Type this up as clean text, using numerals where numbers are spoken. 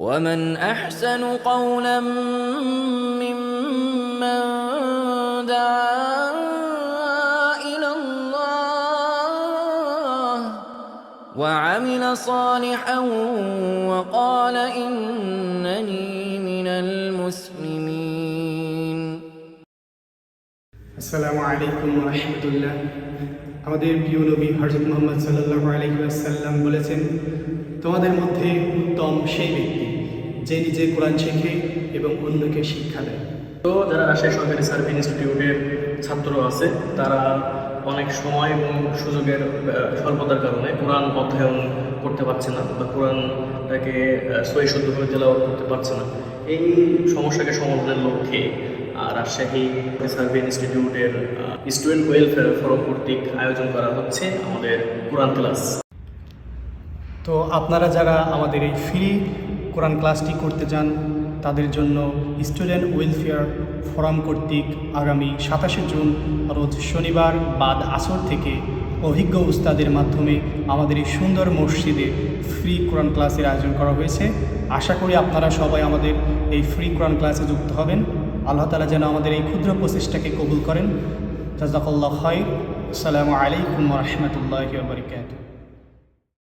ومن أحسن قولا ممن دعا إلى الله وعمل صالحا وقال إنني من المسلمين. আসসালামু আলাইকুম ওয়া রাহমাতুল্লাহ। আমাদের প্রিয় নবী হযরত মুহাম্মদ সাল্লাল্লাহু আলাইহি ওয়াসাল্লাম বলেছেন, তোমাদের মধ্যে উত্তম সেই ব্যক্তি যে নিজে কোরআন শেখে এবং অন্যকে শিক্ষা দেয়। তো যারা রাজশাহী সরকারি সার্ভিস ইনস্টিটিউটের ছাত্র আছে, তারা অনেক সময় এবং সুযোগের স্বল্পতার কারণে কোরআন অধ্যয়ন করতে পারছে না বা কোরআনটাকে সহি শুদ্ধভাবে তেলাওয়াত করতে পারছে না। এই সমস্যাকে সমাধানের লক্ষ্যে রাজশাহী সার্ভিস ইনস্টিটিউটের স্টুডেন্ট ওয়েলফেয়ার ফোরাম কর্তৃক আয়োজন করা হচ্ছে আমাদের কোরআন ক্লাস। তো আপনারা যারা আমাদের এই ফ্রি কোরআন ক্লাসটি করতে চান, তাদের জন্য স্টুডেন্ট ওয়েলফেয়ার ফোরাম কর্তৃক আগামী 27 জুন রোজ শনিবার বাদ আসর থেকে অভিজ্ঞ উস্তাদের মাধ্যমে আমাদের এই সুন্দর মসজিদে ফ্রি কোরআন ক্লাসের আয়োজন করা হয়েছে। আশা করি আপনারা সবাই আমাদের এই ফ্রি কোরআন ক্লাসে যুক্ত হবেন। আল্লাহ তাআলা যেন আমাদের এই ক্ষুদ্র প্রচেষ্টাকে কবুল করেন। জাযাকাল্লাহু খাইর। আসসালামু আলাইকুম ওয়া রাহমাতুল্লাহি ওয়া বারাকাতুহু।